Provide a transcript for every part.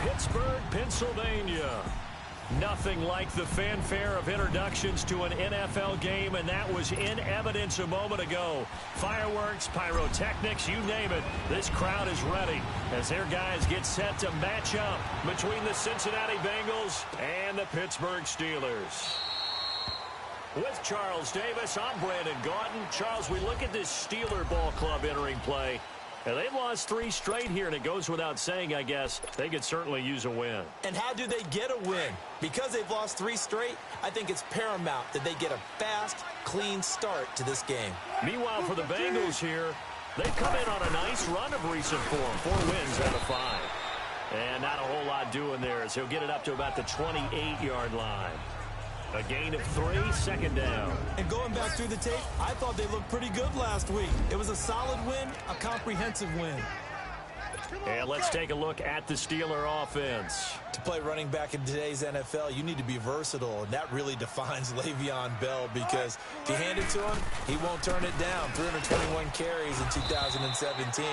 Pittsburgh, Pennsylvania. Nothing like the fanfare of introductions to an NFL game, and that was in evidence a moment ago. Fireworks, pyrotechnics, you name it. This crowd is ready as their guys get set to match up between the Cincinnati Bengals and the Pittsburgh Steelers. With Charles Davis, I'm Brandon Gaudin. Charles, we look at this Steeler ball club entering play. And they've lost 3 straight here, and it goes without saying, I guess, they could certainly use a win. And how do they get a win? Because they've lost 3 straight, I think it's paramount that they get a fast, clean start to this game. Meanwhile, for the Bengals here, they've come in on a nice run of recent form. 4 wins out of 5. And not a whole lot doing there as he'll get it up to about the 28-yard line. A gain of 3, second down. And going back through the tape, I thought they looked pretty good last week. It was a solid win, a comprehensive win. And let's take a look at the Steeler offense. To play running back in today's NFL, you need to be versatile, and that really defines Le'Veon Bell because if you hand it to him, he won't turn it down. 321 carries in 2017.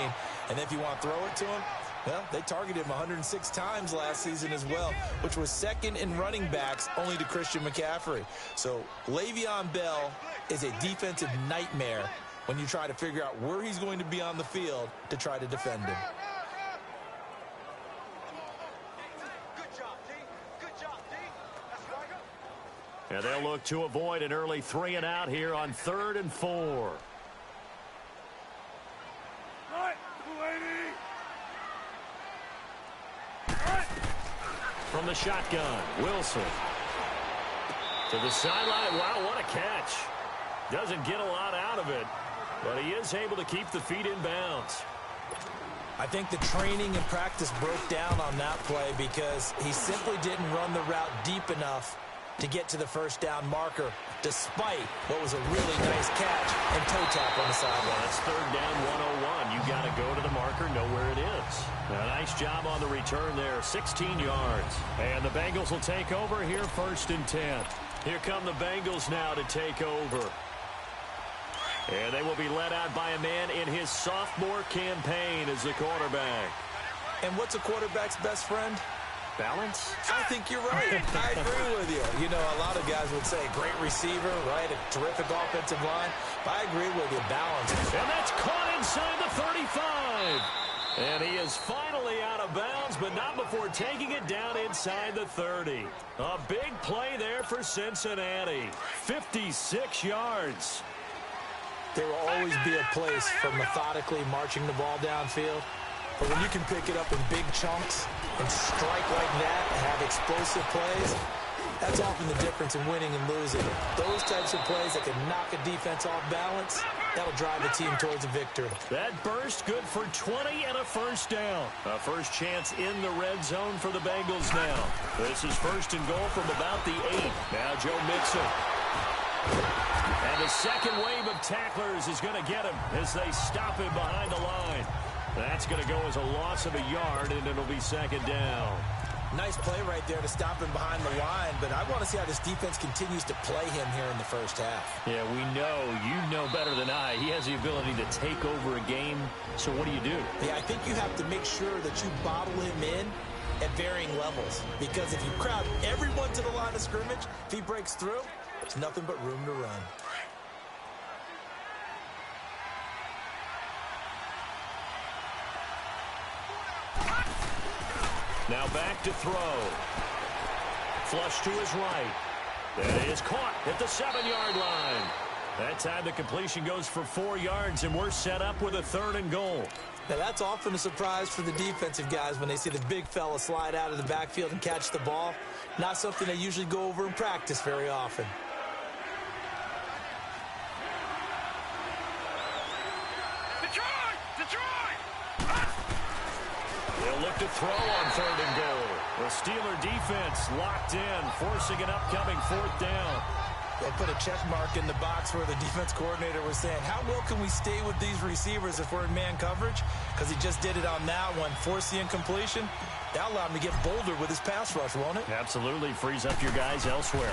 And if you want to throw it to him, well, they targeted him 106 times last season as well, which was second in running backs only to Christian McCaffrey. So Le'Veon Bell is a defensive nightmare when you try to figure out where he's going to be on the field to try to defend him. And they'll look to avoid an early 3-and-out here on 3rd and 4. From the shotgun, Wilson. To the sideline. Wow, what a catch. Doesn't get a lot out of it, but he is able to keep the feet in bounds. I think the training and practice broke down on that play because he simply didn't run the route deep enough to get to the first down marker, despite what was a really nice catch and toe tap on the sideline. Well, that's 3rd down 101. You got to go to the marker, know where it is. A nice job on the return there, 16 yards. And the Bengals will take over here, 1st and 10. Here come the Bengals now to take over. And they will be led out by a man in his sophomore campaign as the quarterback. And what's a quarterback's best friend? Balance? I think you're right. I agree with you. You know, a lot of guys would say great receiver, right? A terrific offensive line. But I agree with you, balance. And that's caught inside the 35. And he is finally out of bounds, but not before taking it down inside the 30. A big play there for Cincinnati. 56 yards. There will always be a place for methodically marching the ball downfield. But when you can pick it up in big chunks and strike like that and have explosive plays, that's often the difference in winning and losing. Those types of plays that can knock a defense off balance, that'll drive a team towards a victory. That burst good for 20 and a 1st down. A first chance in the red zone for the Bengals now. This is 1st and goal from about the 8. Now Joe Mixon. And the second wave of tacklers is going to get him as they stop him behind the line. That's going to go as a loss of a yard, and it'll be 2nd down. Nice play right there to stop him behind the line, but I want to see how this defense continues to play him here in the first half. Yeah, we know. You know better than I. He has the ability to take over a game, so what do you do? Yeah, I think you have to make sure that you bottle him in at varying levels, because if you crowd everyone to the line of scrimmage, if he breaks through, there's nothing but room to run. Now back to throw. Flush to his right. That is caught at the 7-yard line. That time the completion goes for 4 yards, and we're set up with a 3rd and goal. Now that's often a surprise for the defensive guys when they see the big fella slide out of the backfield and catch the ball. Not something they usually go over in practice very often. They'll look to throw on 3rd and goal. The Steeler defense locked in, forcing an upcoming 4th down. They put a check mark in the box where the defense coordinator was saying, how well can we stay with these receivers if we're in man coverage? Because he just did it on that one, forced the incompletion. That'll allow him to get bolder with his pass rush, won't it? Absolutely, frees up your guys elsewhere.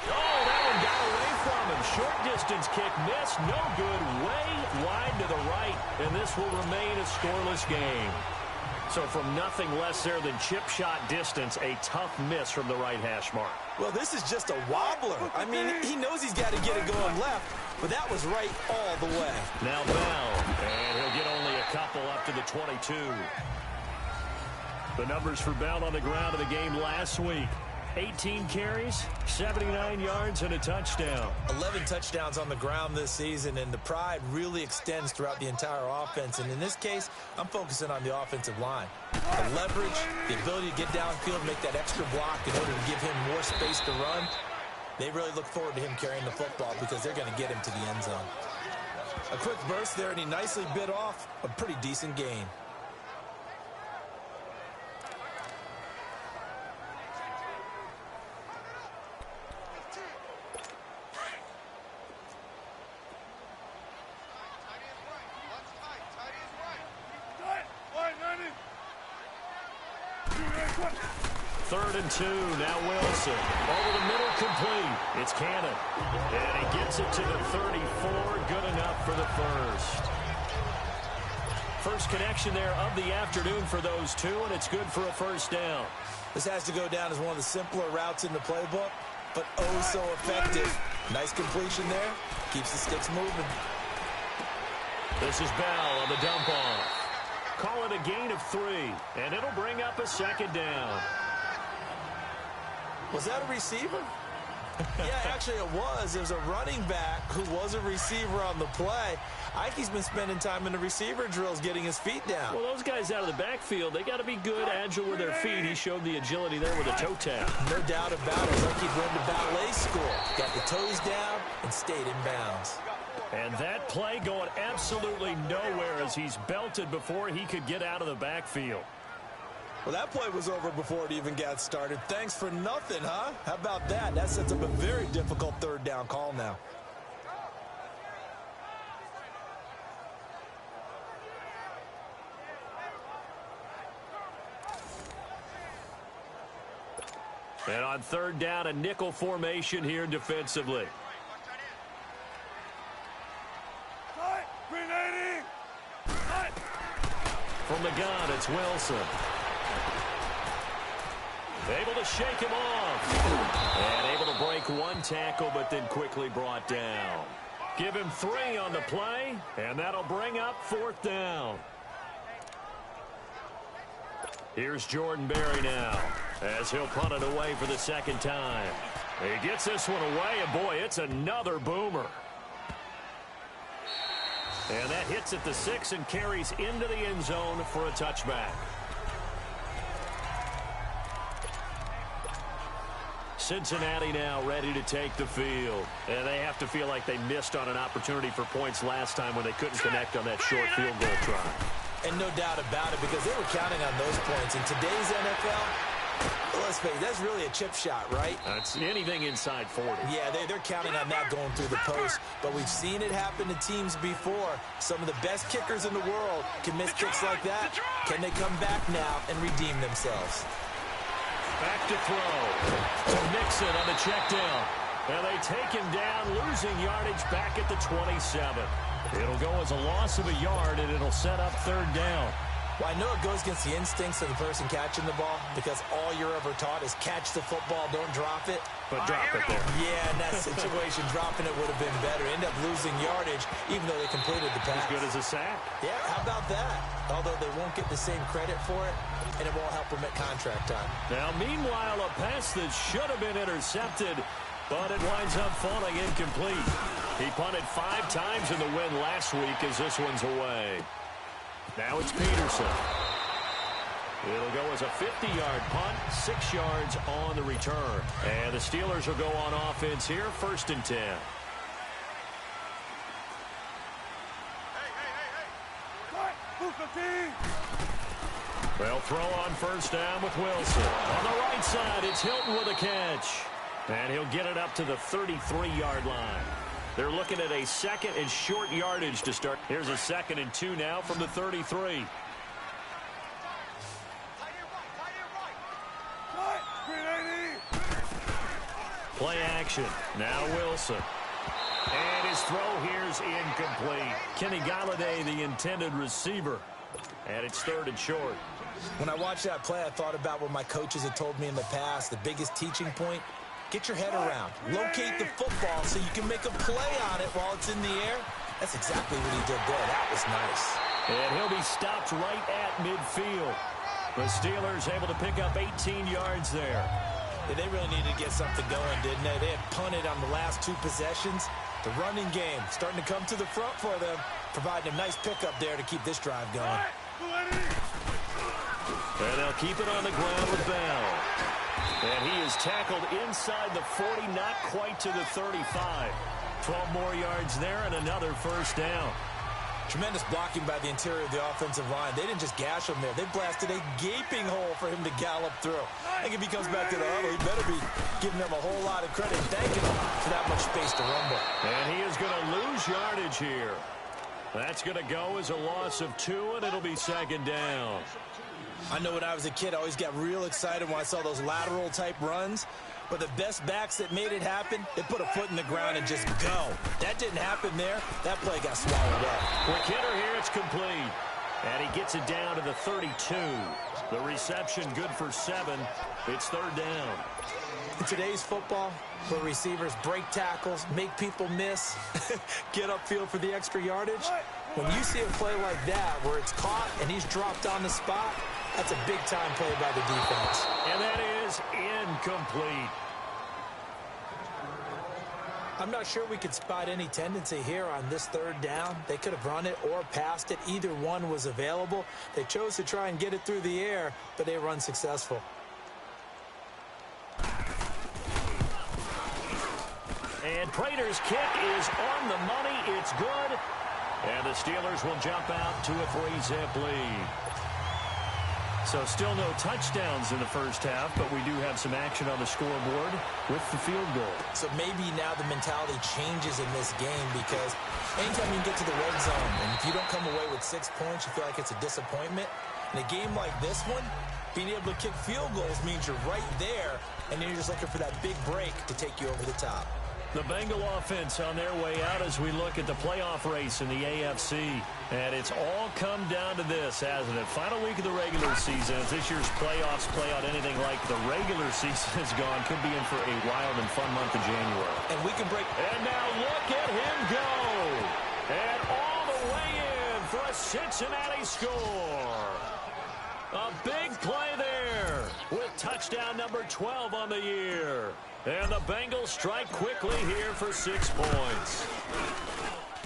Oh, that one got away from him. Short distance kick missed, no good, way wide to the right, and this will remain a scoreless game. So from nothing less there than chip shot distance, a tough miss from the right hash mark. Well, this is just a wobbler. I mean, he knows he's got to get it going left, but that was right all the way. Now Bell, and he'll get only a couple up to the 22. The numbers for Bell on the ground of the game last week. 18 carries, 79 yards, and a touchdown. 11 touchdowns on the ground this season, and the pride really extends throughout the entire offense. And in this case, I'm focusing on the offensive line. The leverage, the ability to get downfield, make that extra block in order to give him more space to run. They really look forward to him carrying the football because they're going to get him to the end zone. A quick burst there, and he nicely bit off a pretty decent gain. Third and 2, now Wilson. Over the middle, complete. It's Cannon. And he gets it to the 34, good enough for the first. First connection there of the afternoon for those two, and it's good for a first down. This has to go down as one of the simpler routes in the playbook, but oh so effective. Nice completion there. Keeps the sticks moving. This is Bell on the dump off. Call it a gain of 3, and it'll bring up a second down. Was that a receiver? Yeah, actually it was. There's a running back who was a receiver on the play. Ike's been spending time in the receiver drills getting his feet down. Well, those guys out of the backfield, they got to be good, agile with their feet. He showed the agility there with a toe tap. No doubt about it. It's like he'd went to ballet school. Got the toes down and stayed in bounds. And that play going absolutely nowhere as he's belted before he could get out of the backfield. Well, that play was over before it even got started. Thanks for nothing, huh? How about that? That sets up a very difficult third down call now. And on third down, a nickel formation here defensively. From the gun, it's Wilson. Able to shake him off. And able to break one tackle, but then quickly brought down. Give him 3 on the play, and that'll bring up fourth down. Here's Jordan Berry now, as he'll punt it away for the second time. He gets this one away, and boy, it's another boomer. And that hits at the 6 and carries into the end zone for a touchback. Cincinnati now ready to take the field. And they have to feel like they missed on an opportunity for points last time when they couldn't connect on that short field goal try. And no doubt about it, because they were counting on those points. In today's NFL, let's face it, that's really a chip shot, right? That's anything inside 40. Yeah, they're counting on that going through the post. But we've seen it happen to teams before. Some of the best kickers in the world can miss kicks like that. Can they come back now and redeem themselves? Back to throw. To Mixon on the check down. And they take him down, losing yardage back at the 27. It'll go as a loss of a yard, and it'll set up third down. Well, I know it goes against the instincts of the person catching the ball because all you're ever taught is catch the football, don't drop it. But drop it there. Yeah, in that situation, dropping it would have been better. End up losing yardage, even though they completed the pass. As good as a sack. Yeah, how about that? Although they won't get the same credit for it, and it won't help them at contract time. Now, meanwhile, a pass that should have been intercepted, but it winds up falling incomplete. He punted 5 times in the win last week as this one's away. Now it's Peterson. It'll go as a 50-yard punt, 6 yards on the return. And the Steelers will go on offense here, 1st and 10. They'll throw on first down with Wilson. On the right side, it's Hilton with a catch. And he'll get it up to the 33-yard line. They're looking at a second and short yardage to start. Here's a 2nd and 2 now from the 33. Play action. Now Wilson. And his throw here's incomplete. Kenny Galladay, the intended receiver. And it's 3rd and short. When I watched that play, I thought about what my coaches had told me in the past. The biggest teaching point, get your head around. Locate the football so you can make a play on it while it's in the air. That's exactly what he did there. That was nice. And he'll be stopped right at midfield. The Steelers able to pick up 18 yards there. Yeah, they really needed to get something going, didn't they? They had punted on the last 2 possessions. The running game starting to come to the front for them, providing a nice pickup there to keep this drive going. And they'll keep it on the ground with Bell. And he is tackled inside the 40, not quite to the 35. 12 more yards there and another first down. Tremendous blocking by the interior of the offensive line. They didn't just gash him there. They blasted a gaping hole for him to gallop through. I think if he comes back to the huddle, he better be giving them a whole lot of credit and thanking them for that much space to rumble. And he is going to lose yardage here. That's going to go as a loss of 2, and it'll be second down. I know when I was a kid, I always got real excited when I saw those lateral-type runs. But the best backs that made it happen, they put a foot in the ground and just go. That didn't happen there. That play got swallowed up. Quick hitter here, it's complete. And he gets it down to the 32. The reception good for 7. It's third down. In today's football, where receivers break tackles, make people miss, get upfield for the extra yardage, when you see a play like that where it's caught and he's dropped on the spot, that's a big-time play by the defense. And that is incomplete. I'm not sure we could spot any tendency here on this third down. They could have run it or passed it. Either one was available. They chose to try and get it through the air, but they were unsuccessful. And Prater's kick is on the money. It's good. And the Steelers will jump out to a 3-zip lead. So still no touchdowns in the first half, but we do have some action on the scoreboard with the field goal. So maybe now the mentality changes in this game because anytime you get to the red zone, and if you don't come away with 6 points, you feel like it's a disappointment. In a game like this one, being able to kick field goals means you're right there, and then you're just looking for that big break to take you over the top. The Bengal offense on their way out as we look at the playoff race in the AFC. And it's all come down to this, hasn't it? Final week of the regular season. As this year's playoffs play out anything like the regular season is gone, could be in for a wild and fun month of January. And we can break. And now look at him go. And all the way in for a Cincinnati score. A big play there with touchdown number 12 on the year. And the Bengals strike quickly here for 6 points.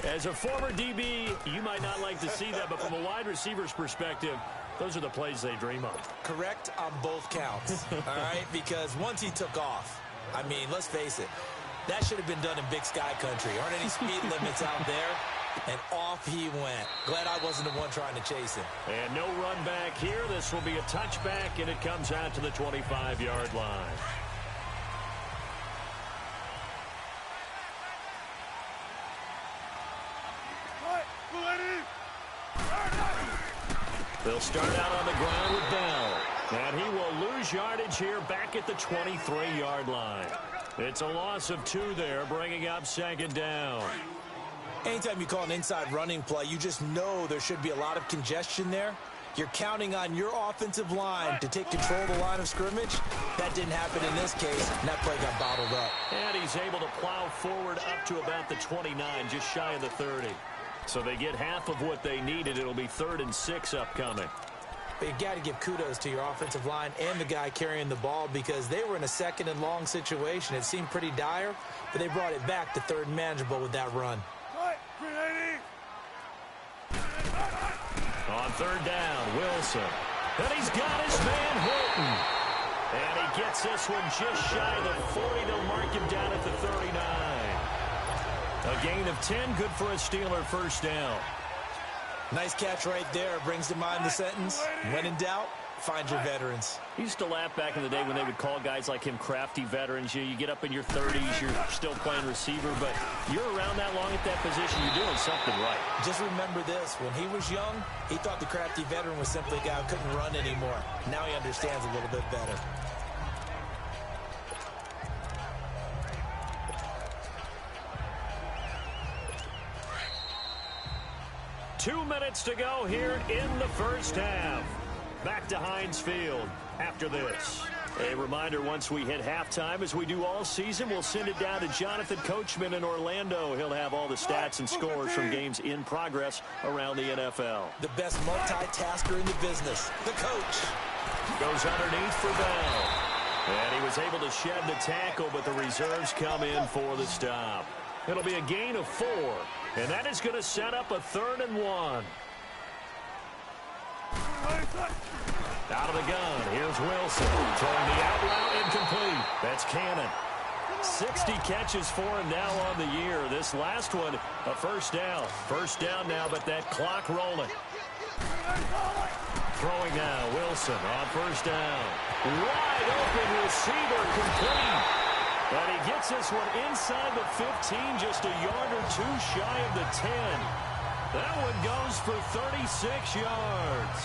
As a former DB, you might not like to see that, but from a wide receiver's perspective, those are the plays they dream of. Correct on both counts, all right? Because once he took off, I mean, let's face it, that should have been done in Big Sky Country. Aren't any speed limits out there? And off he went. Glad I wasn't the one trying to chase him. And no run back here. This will be a touchback, and it comes out to the 25-yard line. They'll start out on the ground with Bell. And he will lose yardage here back at the 23-yard line. It's a loss of 2 there, bringing up second down. Anytime you call an inside running play, you just know there should be a lot of congestion there. You're counting on your offensive line to take control of the line of scrimmage. That didn't happen in this case, and that play got bottled up. And he's able to plow forward up to about the 29, just shy of the 30. So they get half of what they needed. It'll be 3rd and 6 upcoming. But you got to give kudos to your offensive line and the guy carrying the ball because they were in a 2nd and long situation. It seemed pretty dire, but they brought it back to 3rd and manageable with that run. On 3rd down, Wilson. And he's got his man Hilton. And he gets this one just shy of the 40. They'll mark him down at the 39. A gain of 10, good for a Steeler first down. Nice catch right there. Brings to mind the sentence, when in doubt, find your veterans. I used to laugh back in the day when they would call guys like him crafty veterans. You get up in your 30s, you're still playing receiver, but you're around that long at that position, you're doing something right. Just remember this, when he was young, he thought the crafty veteran was simply a guy who couldn't run anymore. Now he understands a little bit better. Two minutes to go here in the first half. Back to Heinz Field after this. A reminder, once we hit halftime, as we do all season, we'll send it down to Jonathan Coachman in Orlando. He'll have all the stats and scores from games in progress around the NFL. The best multitasker in the business, the coach. Goes underneath for Bell. And he was able to shed the tackle, but the reserves come in for the stop. It'll be a gain of 4, and that is going to set up a 3rd and 1. Out of the gun, here's Wilson. Throwing the out route, incomplete. That's Cannon. 60 catches for him now on the year. This last one, a first down. First down now, but that clock rolling. Throwing now, Wilson on first down. Wide open receiver, complete. And he gets this one inside the 15, just a yard or 2 shy of the 10. That one goes for 36 yards.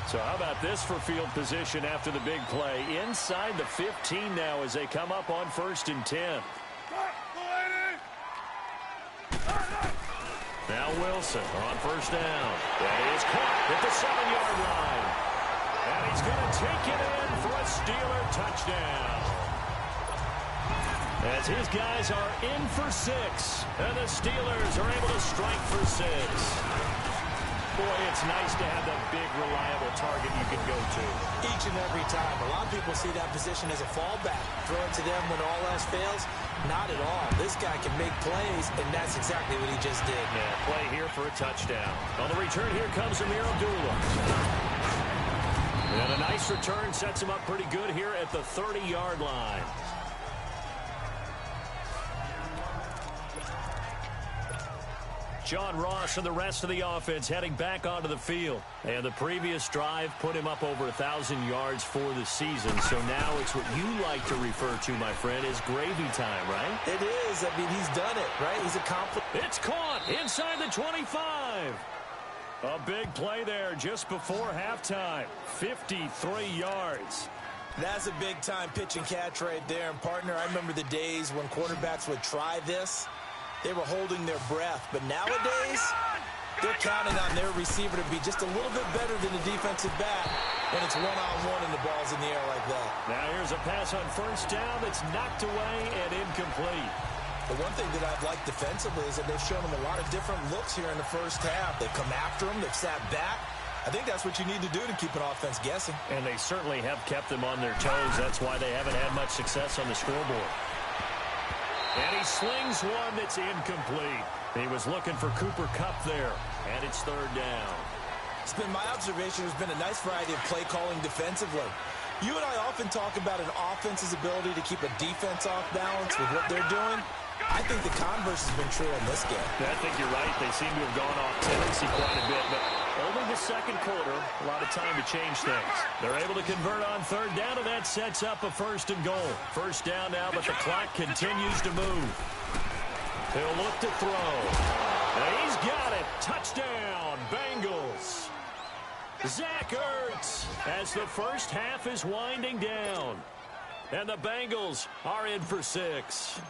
So how about this for field position after the big play? Inside the 15 now as they come up on 1st and 10. Now Wilson on first down. That is caught at the 7-yard line. And he's going to take it in for a Steeler touchdown. As his guys are in for 6. And the Steelers are able to strike for 6. Boy, it's nice to have that big, reliable target you can go to. Each and every time. A lot of people see that position as a fallback. Throw it to them when all else fails. Not at all. This guy can make plays, and that's exactly what he just did. Yeah, play here for a touchdown. On the return, here comes Amir Abdullah. And a nice return sets him up pretty good here at the 30-yard line. John Ross and the rest of the offense heading back onto the field. And the previous drive put him up over 1,000 yards for the season. So now it's what you like to refer to, my friend, as gravy time, right? It is. I mean, he's done it, right? He's accomplished. It's caught inside the 25. A big play there just before halftime. 53 yards. That's a big-time pitch and catch right there. And, partner, I remember the days when quarterbacks would try this. They were holding their breath. But nowadays, they're counting on their receiver to be just a little bit better than the defensive back when it's one-on-one and the ball's in the air like that. Now here's a pass on first down that's knocked away and incomplete. The one thing that I've liked defensively is that they've shown them a lot of different looks here in the first half. They've come after them. They've sat back. I think that's what you need to do to keep an offense guessing. And they certainly have kept them on their toes. That's why they haven't had much success on the scoreboard. And he slings one that's incomplete. He was looking for Cooper Kupp there, and it's 3rd down. It's been my observation there's been a nice variety of play calling defensively. You and I often talk about an offense's ability to keep a defense off balance with what they're doing. I think the converse has been true in this game. I think you're right. They seem to have gone off tendency quite a bit, but only the second quarter, a lot of time to change things. They're able to convert on 3rd down, and that sets up a 1st and goal. First down now, but the clock continues to move. He'll look to throw. And he's got it. Touchdown, Bengals. Zach Ertz as the first half is winding down. And the Bengals are in for 6.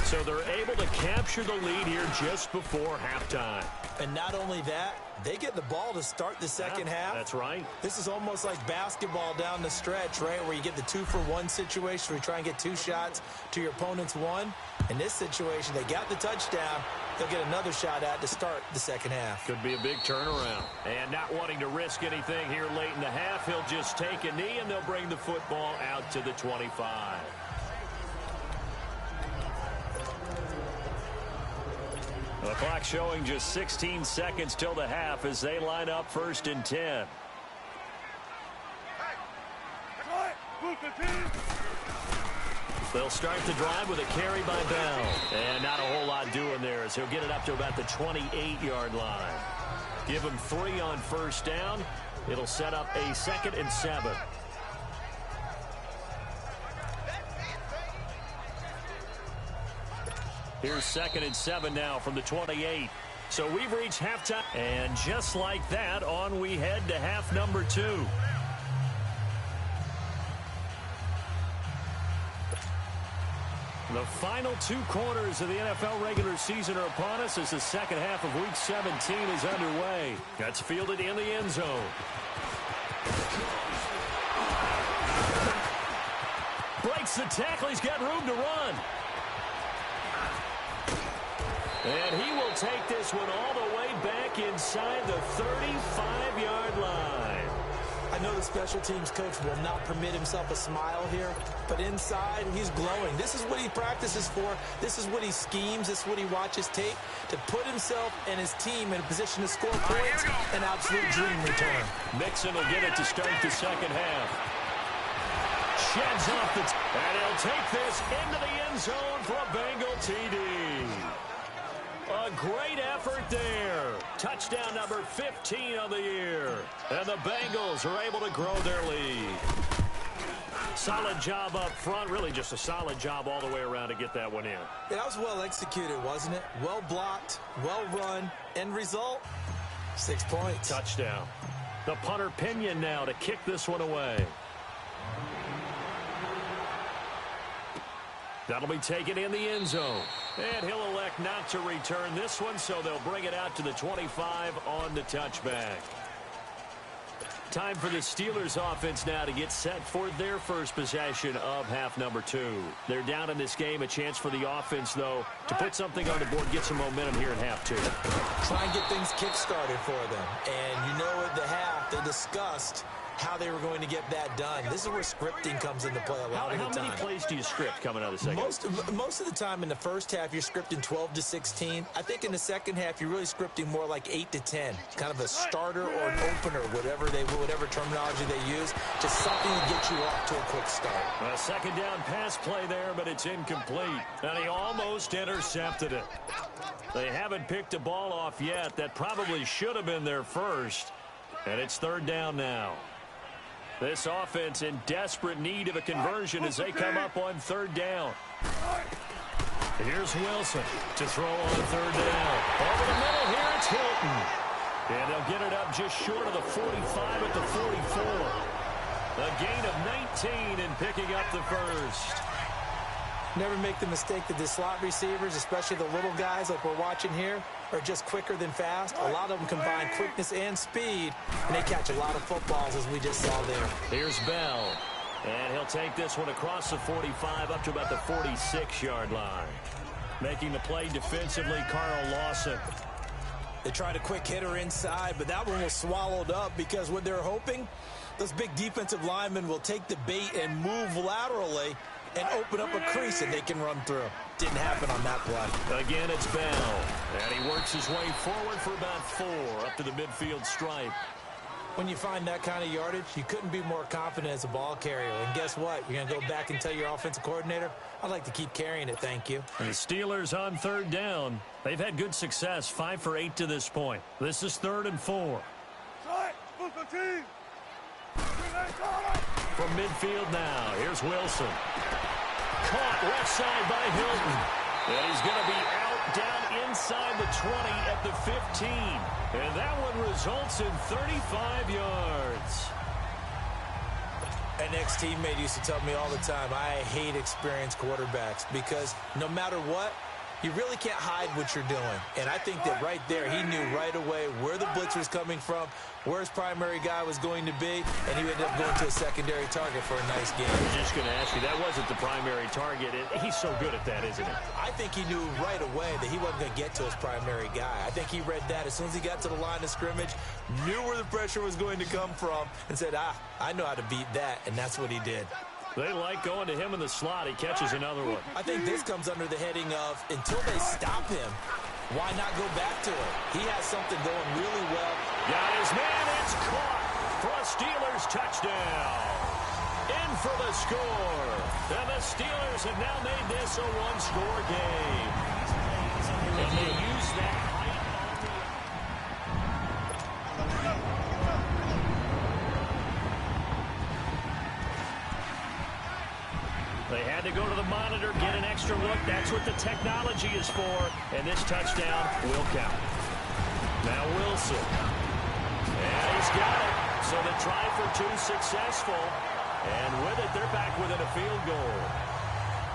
So they're able to capture the lead here just before halftime. And not only that, they get the ball to start the second half. That's right. This is almost like basketball down the stretch, right, where you get the 2-for-1 situation where you try and get 2 shots to your opponent's 1. In this situation, they got the touchdown. They'll get another shot at to start the second half. Could be a big turnaround. And not wanting to risk anything here late in the half, he'll just take a knee, and they'll bring the football out to the 25. The clock showing just 16 seconds till the half as they line up 1st and 10. They'll start the drive with a carry by Bell. And not a whole lot doing there as he'll get it up to about the 28-yard line. Give him 3 on first down. It'll set up a 2nd and 7. Here's 2nd and 7 now from the 28. So we've reached halftime. And just like that, on we head to half number 2. The final 2 quarters of the NFL regular season are upon us as the second half of Week 17 is underway. That's fielded in the end zone. Breaks the tackle. He's got room to run. And he will take this one all the way back inside the 35-yard line. I know the special teams coach will not permit himself a smile here, but inside, he's glowing. This is what he practices for. This is what he schemes. This is what he watches tape to put himself and his team in a position to score points. An absolute dream return. Mixon will get it to start the second half. Sheds off and he'll take this into the end zone for a Bengal TD. A great effort there. Touchdown number 15 of the year. And the Bengals are able to grow their lead. Solid job up front. Really just a solid job all the way around to get that one in. That was well executed, wasn't it? Well blocked, well run. End result, 6 points. Touchdown. The punter Pinion now to kick this one away. That'll be taken in the end zone. And he'll elect not to return this one, so they'll bring it out to the 25 on the touchback. Time for the Steelers offense now to get set for their first possession of half number 2. They're down in this game. A chance for the offense, though, to put something on the board, get some momentum here in half 2. Try and get things kick-started for them. And you know at the half, they discussed how they were going to get that done. This is where scripting comes into play a lot of the time. How many plays do you script coming out of the second? Most of the time in the first half, you're scripting 12 to 16. I think in the second half, you're really scripting more like 8 to 10. Kind of a starter or an opener, whatever terminology they use. Just something to get you off to a quick start. A second down pass play there, but it's incomplete. And he almost intercepted it. They haven't picked a ball off yet. That probably should have been their first. And it's third down now. This offense in desperate need of a conversion as they come up on third down. Here's Wilson to throw on third down. Over the middle here, it's Hilton. And they'll get it up just short of the 45 at the 44. A gain of 19 in picking up the first. Never make the mistake that the slot receivers, especially the little guys like we're watching here, are just quicker than fast. A lot of them combine quickness and speed, and they catch a lot of footballs, as we just saw there. Here's Bell, and he'll take this one across the 45 up to about the 46-yard line. Making the play defensively, Carl Lawson. They tried a quick hitter inside, but that one was swallowed up because what they're hoping, those big defensive linemen will take the bait and move laterally and open up a crease that they can run through. Didn't happen on that play. Again, it's Bell. And he works his way forward for about 4 up to the midfield stripe. When you find that kind of yardage, you couldn't be more confident as a ball carrier. And guess what? You're going to go back and tell your offensive coordinator, I'd like to keep carrying it, thank you. And the Steelers on third down. They've had good success, 5 for 8 to this point. This is 3rd and 4. From midfield now, here's Wilson. Caught left side by Hilton. And he's going to be out down inside the 20 at the 15. And that one results in 35 yards. An ex-teammate used to tell me all the time, I hate experienced quarterbacks because no matter what, you really can't hide what you're doing. And I think that right there, he knew right away where the blitz was coming from, where his primary guy was going to be, and he ended up going to a secondary target for a nice game. I was just going to ask you, that wasn't the primary target. He's so good at that, isn't he? I think he knew right away that he wasn't going to get to his primary guy. I think he read that as soon as he got to the line of scrimmage, knew where the pressure was going to come from, and said, I know how to beat that, and that's what he did. They like going to him in the slot. He catches another one. I think this comes under the heading of, until they stop him, why not go back to it? He has something going really well. Got his man. It's caught for a Steelers touchdown. In for the score. And the Steelers have now made this a one-score game. And they use that height on the... They had to go to the monitor, get an extra look. That's what the technology is for. And this touchdown will count. Now Wilson. And he's got it. So the try for 2 successful. And with it, they're back within a field goal.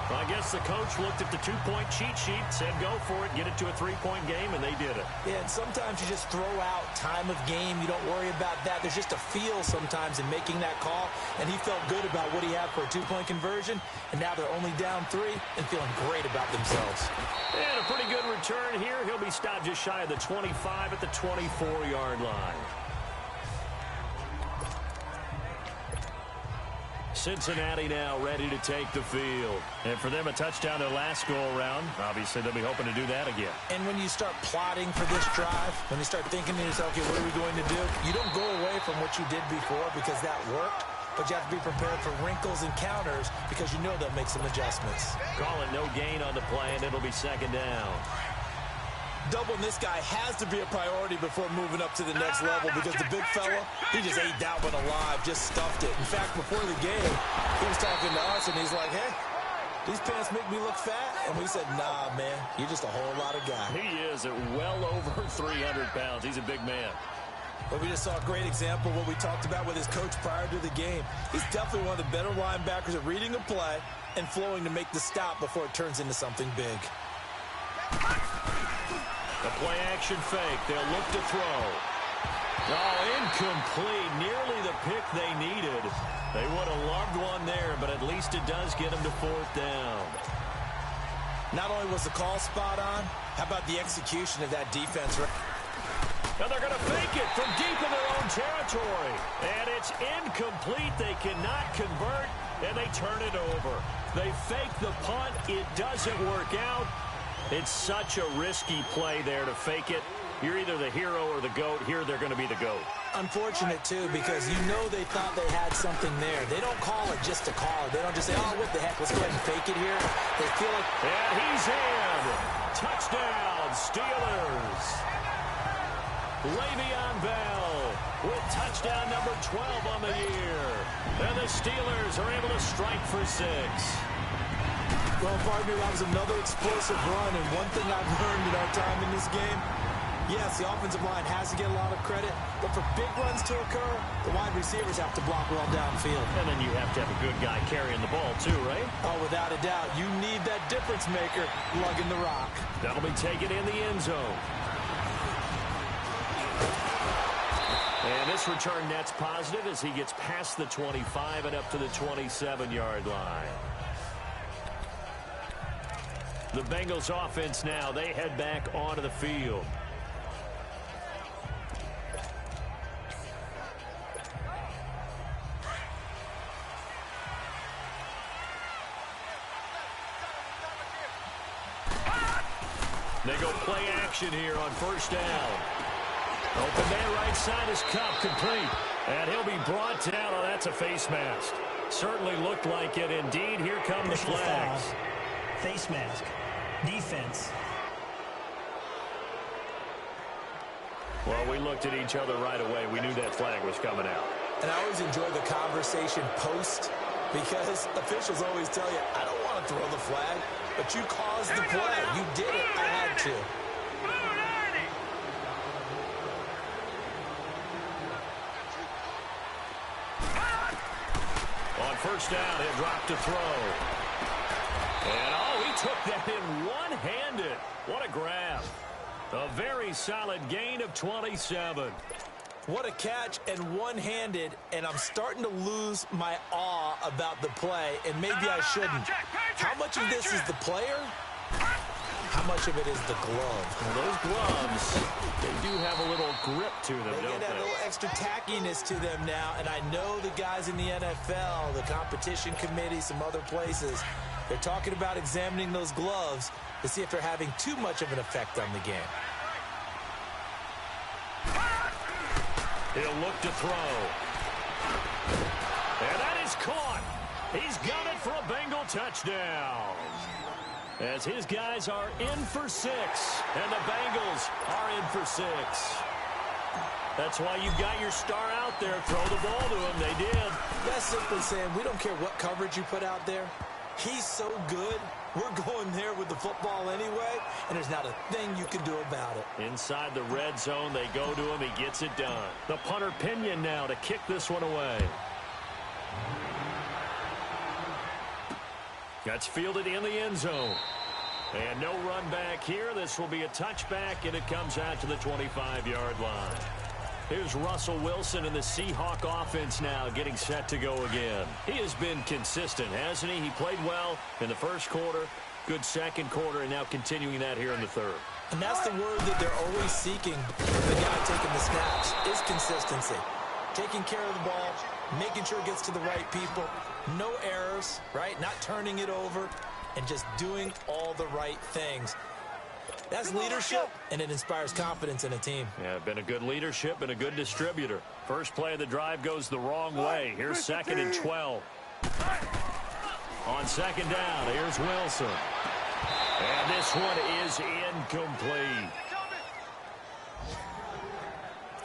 Well, I guess the coach looked at the two-point cheat sheet, said go for it, get it to a three-point game, and they did it. Yeah, and sometimes you just throw out time of game. You don't worry about that. There's just a feel sometimes in making that call, and he felt good about what he had for a two-point conversion, and now they're only down 3 and feeling great about themselves. And a pretty good return here. He'll be stopped just shy of the 25 at the 24-yard line. Cincinnati now ready to take the field. And for them, a touchdown their last go-around. Obviously, they'll be hoping to do that again. And when you start plotting for this drive, when you start thinking to yourself, okay, what are we going to do? You don't go away from what you did before because that worked, but you have to be prepared for wrinkles and counters because you know they'll make some adjustments. Call it no gain on the play, and it'll be second down. Doubling this guy has to be a priority before moving up to the next level because the big fella, he just ate that one alive, just stuffed it. In fact, before the game, he was talking to us, and he's like, hey, these pants make me look fat? And we said, nah, man, you're just a whole lot of guy. He is at well over 300 pounds. He's a big man. But we just saw a great example of what we talked about with his coach prior to the game. He's definitely one of the better linebackers at reading a play and flowing to make the stop before it turns into something big. The play-action fake. They'll look to throw. Oh, incomplete. Nearly the pick they needed. They would have loved one there, but at least it does get them to 4th down. Not only was the call spot on, how about the execution of that defense? Now they're going to fake it from deep in their own territory. And it's incomplete. They cannot convert, and they turn it over. They fake the punt. It doesn't work out. It's such a risky play there to fake it. You're either the hero or the GOAT. Here they're going to be the GOAT. Unfortunate, too, because you know they thought they had something there. They don't call it just to call it. They don't just say, oh, what the heck, let's go ahead and fake it here. They feel like... And he's in. Touchdown, Steelers. Le'Veon Bell with touchdown number 12 on the year. And the Steelers are able to strike for 6. Well, partner, that was another explosive run, and one thing I've learned in our time in this game, yes, the offensive line has to get a lot of credit, but for big runs to occur, the wide receivers have to block well downfield. And then you have to have a good guy carrying the ball, too, right? Oh, without a doubt. You need that difference maker lugging the rock. That'll be taken in the end zone. And this return net's positive as he gets past the 25 and up to the 27-yard line. The Bengals offense now, they head back onto the field. They go play action here on 1st down. Open man right side is Cup, complete. And he'll be brought down. Oh, that's a face mask. Certainly looked like it. Indeed, here come the flags. Face mask. Defense. Well, we looked at each other right away. We knew that flag was coming out. And I always enjoy the conversation post because officials always tell you, I don't want to throw the flag, but you caused the play. You did it. I had to. On 1st down, he'll drop to throw. And, oh, he took that in one-handed. What a grab. A very solid gain of 27. What a catch and one-handed, and I'm starting to lose my awe about the play, and maybe I shouldn't. How much of this is the player? How much of it is the glove? Well, those gloves, they do have a little grip to them, They don't get that they? little extra tackiness to them now, and I know the guys in the NFL, the competition committee, some other places, they're talking about examining those gloves to see if they're having too much of an effect on the game. He'll look to throw. And that is caught. He's got it for a Bengal touchdown. As his guys are in for 6, and the Bengals are in for 6. That's why you've got your star out there. Throw the ball to him. They did. That's simply saying we don't care what coverage you put out there. He's so good. We're going there with the football anyway, and there's not a thing you can do about it. Inside the red zone, they go to him. He gets it done. The punter Pinion now to kick this one away. That's fielded in the end zone. And no run back here. This will be a touchback, and it comes out to the 25-yard line. Here's Russell Wilson in the Seahawk offense now getting set to go again. He has been consistent, hasn't he? He played well in the first quarter, good second quarter, and now continuing that here in the third. And that's the word that they're always seeking from the guy taking the snaps, is consistency. Taking care of the ball, making sure it gets to the right people, no errors, right? Not turning it over, and just doing all the right things. That's leadership, and it inspires confidence in a team. Yeah, been a good leadership and a good distributor. First play of the drive goes the wrong way. Here's 2nd and 12. On 2nd down, here's Wilson. And this one is incomplete.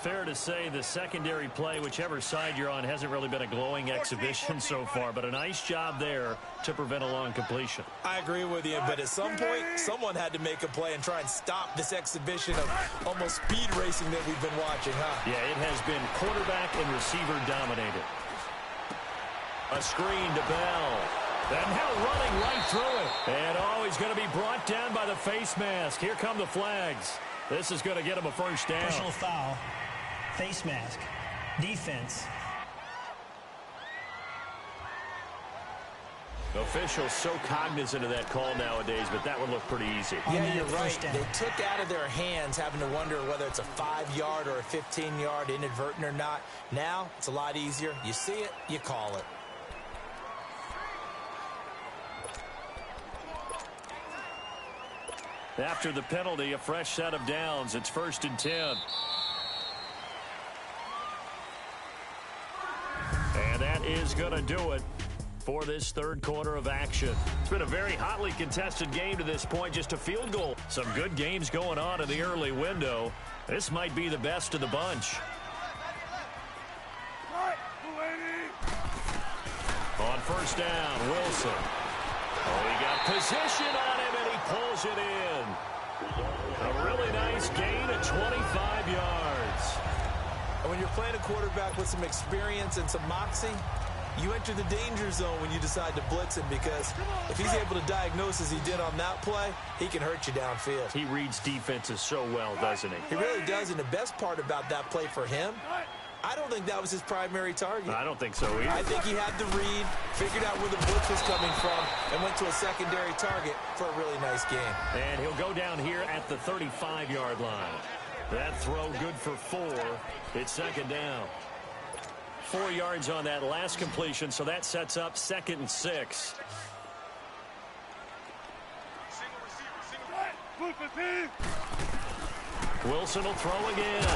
Fair to say the secondary play, whichever side you're on, hasn't really been a glowing exhibition so far, but a nice job there to prevent a long completion. I agree with you, but at some point, someone had to make a play and try and stop this exhibition of almost speed racing that we've been watching, huh? Yeah, it has been quarterback and receiver dominated. A screen to Bell. And now running right through it. And he's going to be brought down by the face mask. Here come the flags. This is going to get him a first down. Personal foul. Face mask. Defense. Officials so cognizant of that call nowadays, but that would look pretty easy. Yeah, you're right. They took out of their hands having to wonder whether it's a 5-yard or a 15-yard inadvertent or not. Now, it's a lot easier. You see it, you call it. After the penalty, a fresh set of downs. It's 1st and 10. And that is going to do it for this third quarter of action. It's been a very hotly contested game to this point, just a field goal. Some good games going on in the early window. This might be the best of the bunch. On 1st down, Wilson. Oh, he got position on him, and he pulls it in. A really nice gain of 25 yards. And when you're playing a quarterback with some experience and some moxie, you enter the danger zone when you decide to blitz him, because if he's able to diagnose as he did on that play, he can hurt you downfield. He reads defenses so well, doesn't he? He really does, and the best part about that play for him, I don't think that was his primary target. I don't think so either. I think he had the read, figured out where the blitz was coming from, and went to a secondary target for a really nice game. And he'll go down here at the 35-yard line. That throw good for 4. It's 2nd down. 4 yards on that last completion, so that sets up 2nd and 6. Wilson will throw again.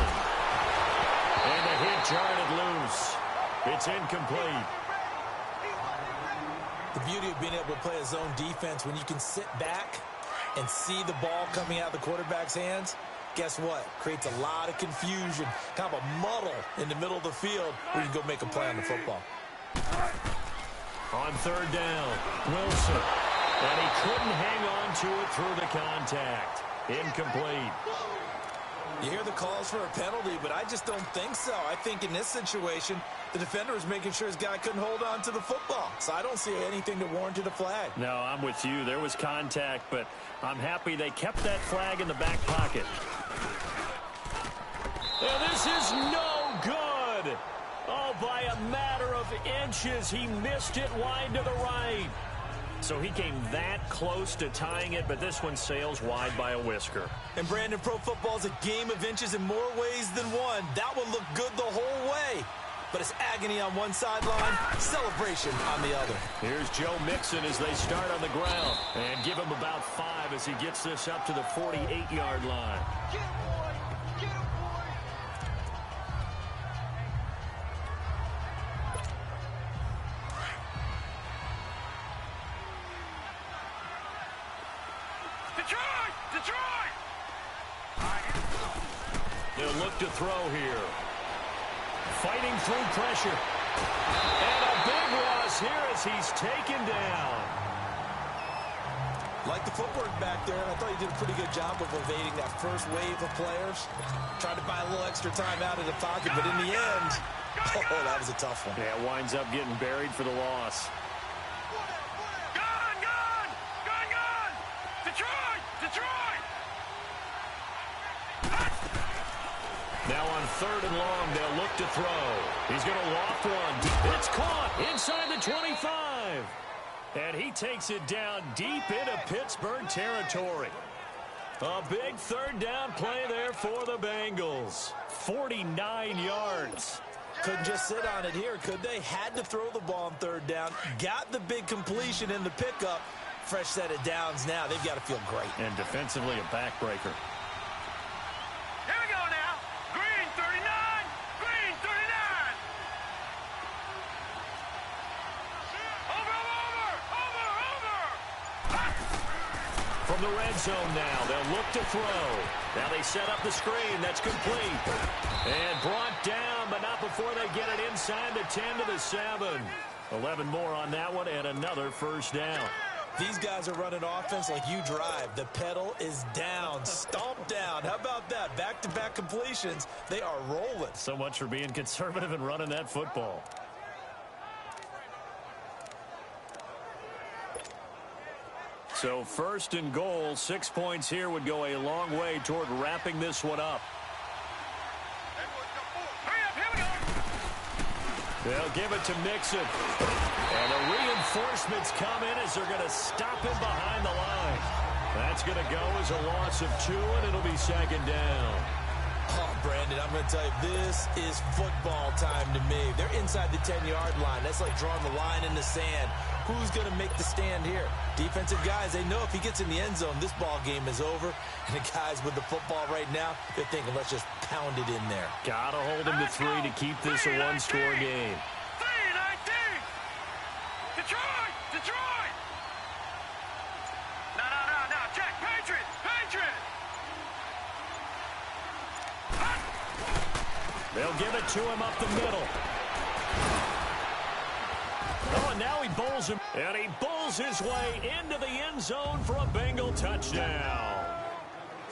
And the hit jarred it loose. It's incomplete. The beauty of being able to play a zone defense, when you can sit back and see the ball coming out of the quarterback's hands, guess what? Creates a lot of confusion, kind of a muddle in the middle of the field where you can go make a play on the football. On 3rd down, Wilson. And he couldn't hang on to it through the contact. Incomplete. You hear the calls for a penalty, but I just don't think so. I think in this situation, the defender was making sure his guy couldn't hold on to the football. So I don't see anything that warranted a flag. No, I'm with you. There was contact, but I'm happy they kept that flag in the back pocket. And this is no good. Oh, by a matter of inches, he missed it wide to the right. So he came that close to tying it, but this one sails wide by a whisker. And Brandon, pro football is a game of inches in more ways than one. That one looked good the whole way. But it's agony on one sideline, celebration on the other. Here's Joe Mixon as they start on the ground. And give him about 5 as he gets this up to the 48-yard line. They'll look to throw here. Fighting through pressure. And a big loss here as he's taken down. Like the footwork back there, and I thought he did a pretty good job of evading that first wave of players. Tried to buy a little extra time out of the pocket, but in the end, oh, that was a tough one. Yeah, winds up getting buried for the loss. Now on 3rd and long, they'll look to throw. He's going to loft one. It's caught inside the 25. And he takes it down deep into Pittsburgh territory. A big 3rd down play there for the Bengals. 49 yards. Couldn't just sit on it here, could they? Had to throw the ball on 3rd down. Got the big completion in the pickup. Fresh set of downs now. They've got to feel great. And defensively, a backbreaker. Here we go now. Green 39. Green 39. Over. From the red zone now, they'll look to throw. Now they set up the screen. That's complete. And brought down, but not before they get it inside the 10 to the 7. 11 more on that one, and another 1st down. These guys are running offense like you drive. The pedal is down, stomped down. How about that? Back-to-back completions. They are rolling. So much for being conservative and running that football. So 1st and goal, 6 points here would go a long way toward wrapping this one up. They'll give it to Mixon. And the reinforcements come in as they're going to stop him behind the line. That's going to go as a loss of 2, and it'll be 2nd down. Oh, Brandon, I'm going to tell you, this is football time to me. They're inside the 10-yard line. That's like drawing the line in the sand. Who's going to make the stand here? Defensive guys, they know if he gets in the end zone, this ball game is over. And the guys with the football right now, they're thinking, let's just pound it in there. Got to hold him to 3 to keep this a one-score game. 3-19. Detroit! Detroit! No. Check. Patriot! They'll give it to him up the middle. Oh, and now he bowls him. And he bowls his way into the end zone for a Bengal touchdown.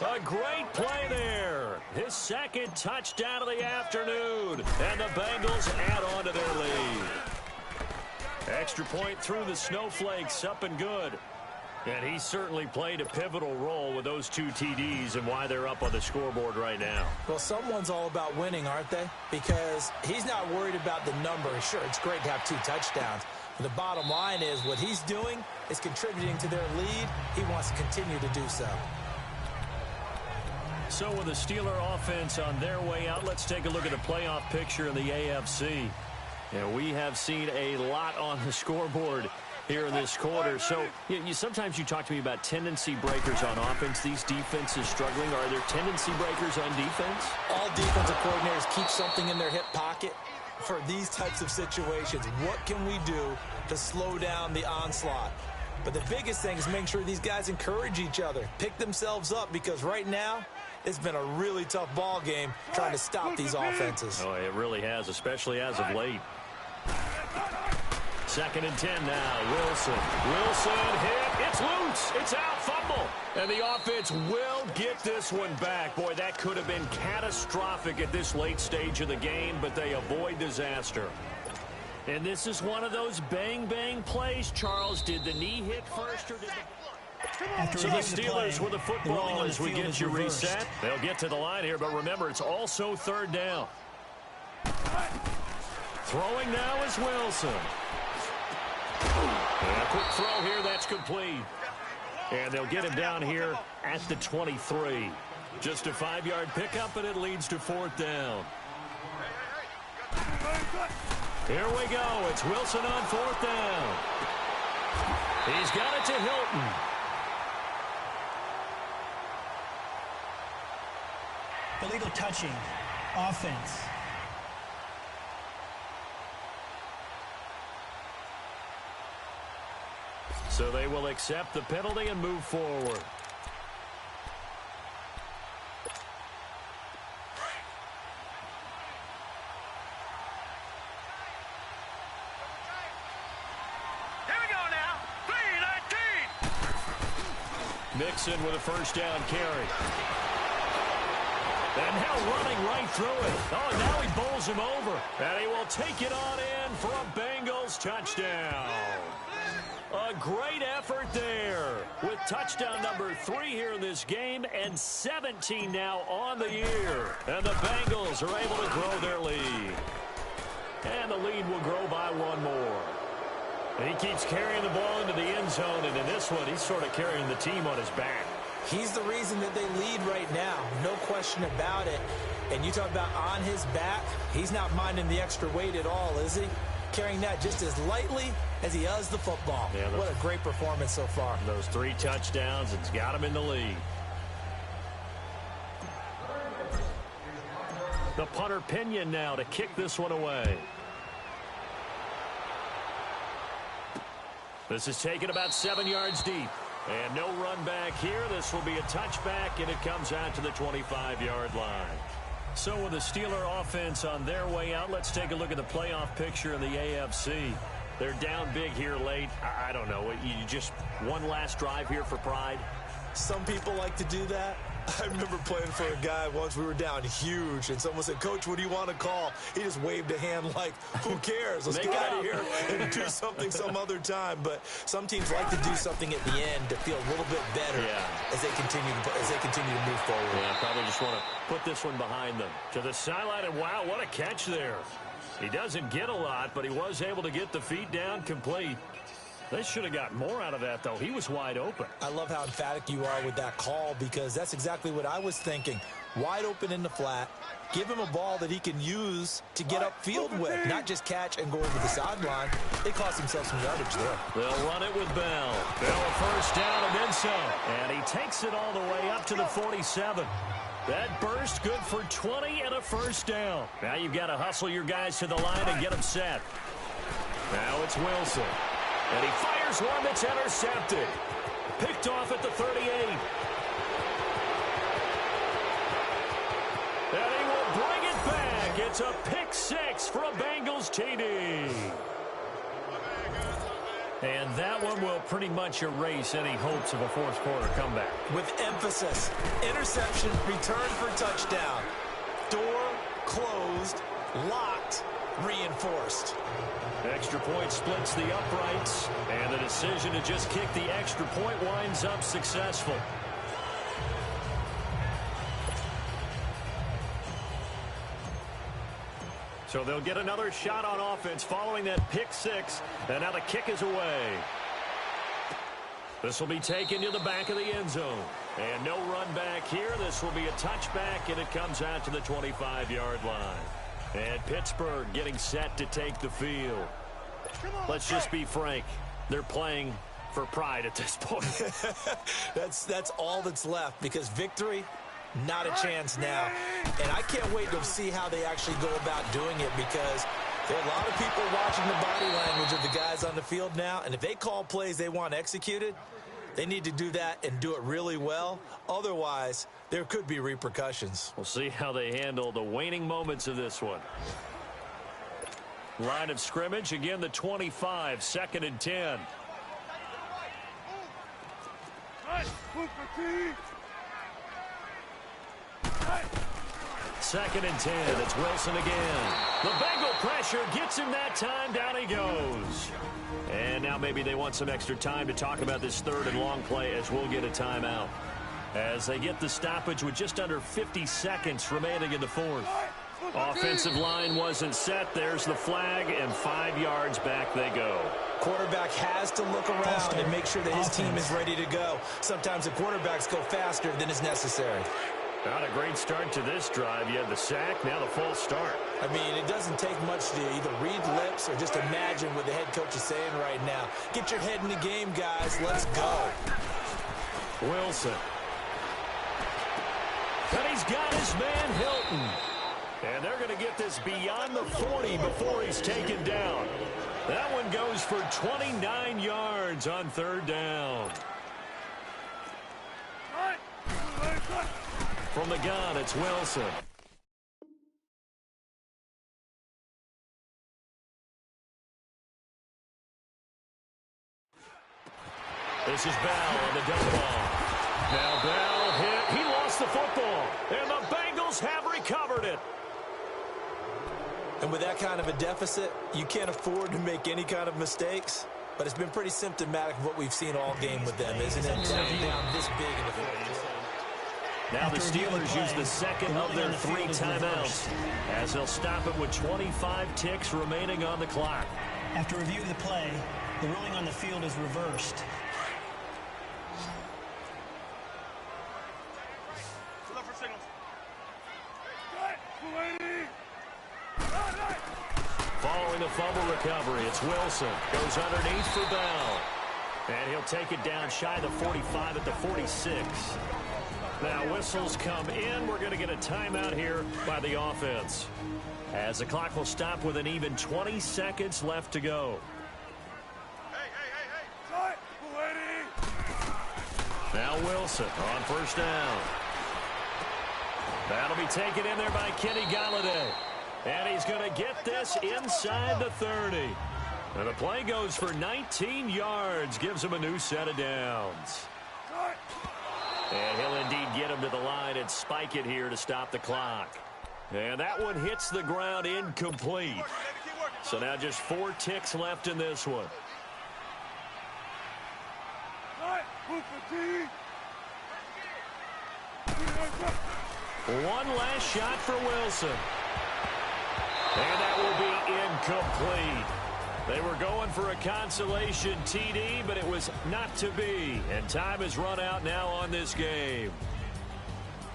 A great play there. His 2nd touchdown of the afternoon. And the Bengals add on to their lead. Extra point through the snowflakes, up and good. And he certainly played a pivotal role with those 2 TDs and why they're up on the scoreboard right now. Well, someone's all about winning, aren't they? Because he's not worried about the number. Sure, it's great to have 2 touchdowns. But the bottom line is what he's doing is contributing to their lead. He wants to continue to do so. So with the Steeler offense on their way out, let's take a look at the playoff picture in the AFC. And we have seen a lot on the scoreboard here in this quarter. So sometimes you talk to me about tendency breakers on offense. These defenses struggling. Are there tendency breakers on defense? All defensive coordinators keep something in their hip pocket for these types of situations. What can we do to slow down the onslaught? But the biggest thing is making sure these guys encourage each other, pick themselves up, because right now it's been a really tough ball game trying to stop these offenses. Oh, it really has, especially as of late. 2nd and 10 now. Wilson hit. It's loose. It's out. Fumble. And the offense will get this one back. Boy, that could have been catastrophic at this late stage of the game, but they avoid disaster. And this is one of those bang-bang plays. Charles, did the knee hit first or did the... So the Steelers with the football as we get you reset. They'll get to the line here, but remember, it's also 3rd down. Throwing now is Wilson. And a quick throw here, that's complete. And they'll get him down here at the 23. Just a 5-yard pickup, and it leads to 4th down. Here we go. It's Wilson on 4th down. He's got it to Hilton. Illegal touching. Offense. So they will accept the penalty and move forward. Here we go now. 3-19. Mixon with a 1st down carry. And now running right through it. Oh, now he bowls him over. And he will take it on in for a Bengals touchdown. A great effort there with touchdown number 3 here in this game and 17 now on the year. And the Bengals are able to grow their lead. And the lead will grow by 1 more. And he keeps carrying the ball into the end zone, and in this one, he's sort of carrying the team on his back. He's the reason that they lead right now, no question about it. And you talk about on his back, he's not minding the extra weight at all, is he? Carrying that just as lightly as he does the football. Yeah, what a great performance so far. Those 3 touchdowns, it's got him in the lead. The punter Pinion now to kick this one away. This is taken about 7 yards deep. And no run back here. This will be a touchback, and it comes out to the 25-yard line. So with the Steeler offense on their way out, let's take a look at the playoff picture in the AFC. They're down big here late. I don't know. You just one last drive here for pride? Some people like to do that. I remember playing for a guy once. We were down huge, and someone said, "Coach, what do you want to call?" He just waved a hand like, who cares? Let's get out of here and do something some other time. But some teams like to do something at the end to feel a little bit better as they continue to move forward. Yeah, probably just want to put this one behind them. To the sideline, and wow, what a catch there. He doesn't get a lot, but he was able to get the feet down complete. They should have got more out of that, though. He was wide open. I love how emphatic you are with that call, because that's exactly what I was thinking. Wide open in the flat. Give him a ball that he can use to get upfield with, not just catch and go over the sideline. They cost themselves some yardage there. They'll run it with Bell. Bell a first down and then some. And he takes it all the way up to the 47. That burst good for 20 and a first down. Now you've got to hustle your guys to the line and get them set. Now it's Wilson. And he fires one that's intercepted. Picked off at the 38. And he will bring it back. It's a pick 6 for a Bengals TD. And that one will pretty much erase any hopes of a fourth quarter comeback. With emphasis, interception, return for touchdown. Door closed, locked, reinforced. Extra point splits the uprights, and the decision to just kick the extra point winds up successful. So they'll get another shot on offense following that pick 6, and now the kick is away. This will be taken to the back of the end zone. And no run back here. This will be a touchback, and it comes out to the 25-yard line. And Pittsburgh getting set to take the field. Let's just be frank. They're playing for pride at this point. That's all that's left, because victory, not a chance now. And I can't wait to see how they actually go about doing it, because there are a lot of people watching the body language of the guys on the field now. And if they call plays they want executed, they need to do that and do it really well. Otherwise, there could be repercussions. We'll see how they handle the waning moments of this one. Line of scrimmage, again, the 25, 2nd and 10. Second and 10. It's Wilson again. The Bengal pressure gets him that time. Down he goes. And now maybe they want some extra time to talk about this 3rd and long play, as we'll get a timeout. As they get the stoppage with just under 50 seconds remaining in the 4th. Offensive line wasn't set. There's the flag, and 5 yards back they go. Quarterback has to look around and make sure that his team is ready to go. Sometimes the quarterbacks go faster than is necessary. Not a great start to this drive. You had the sack, now the false start. I mean, it doesn't take much to either read lips or just imagine what the head coach is saying right now. Get your head in the game, guys. Let's go. Wilson. And he's got his man Hilton. And they're going to get this beyond the 40 before he's taken down. That one goes for 29 yards on 3rd down. From the gun, it's Wilson. This is Bell on the dump ball. Now Bell hit. He lost the football. And the Bengals have recovered it. And with that kind of a deficit, you can't afford to make any kind of mistakes. but it's been pretty symptomatic of what we've seen all game with them, isn't it? Down this big in the fourth quarter. Now the Steelers use the second of their 3 timeouts as they'll stop it with 25 ticks remaining on the clock. After review of the play, the ruling on the field is reversed. Following the fumble recovery, it's Wilson. Goes underneath for Bell. And he'll take it down shy of the 45 at the 46. Now whistles come in. We're going to get a timeout here by the offense, as the clock will stop with an even 20 seconds left to go. Now Wilson on first down. That'll be taken in there by Kenny Galladay. And he's going to get this inside the 30. And the play goes for 19 yards. Gives him a new set of downs. And he'll indeed get him to the line and spike it here to stop the clock. And that one hits the ground incomplete. So now just 4 ticks left in this one. One last shot for Wilson. And that will be incomplete. They were going for a consolation TD, but it was not to be. And time has run out now on this game.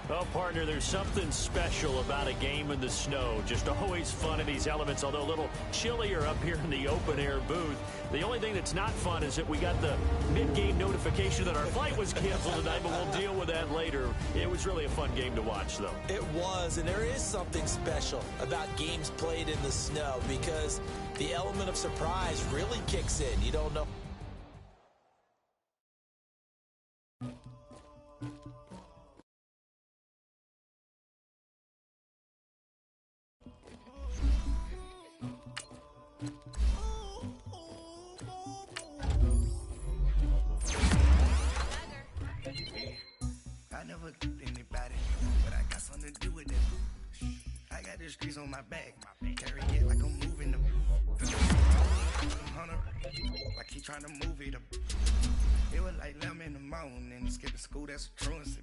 Well, partner, there's something special about a game in the snow. Just always fun in these elements, although a little chillier up here in the open-air booth. The only thing that's not fun is that we got the mid-game notification that our flight was canceled tonight, but we'll deal with that later. It was really a fun game to watch, though. It was, and there is something special about games played in the snow because the element of surprise really kicks in. You don't know. I never anybody, but I got something to do with it. I got the streets on my back, carry it like I'm moving them. Like he trying to move it up. It was like 11 in the morning, skipping school, that's a truancy.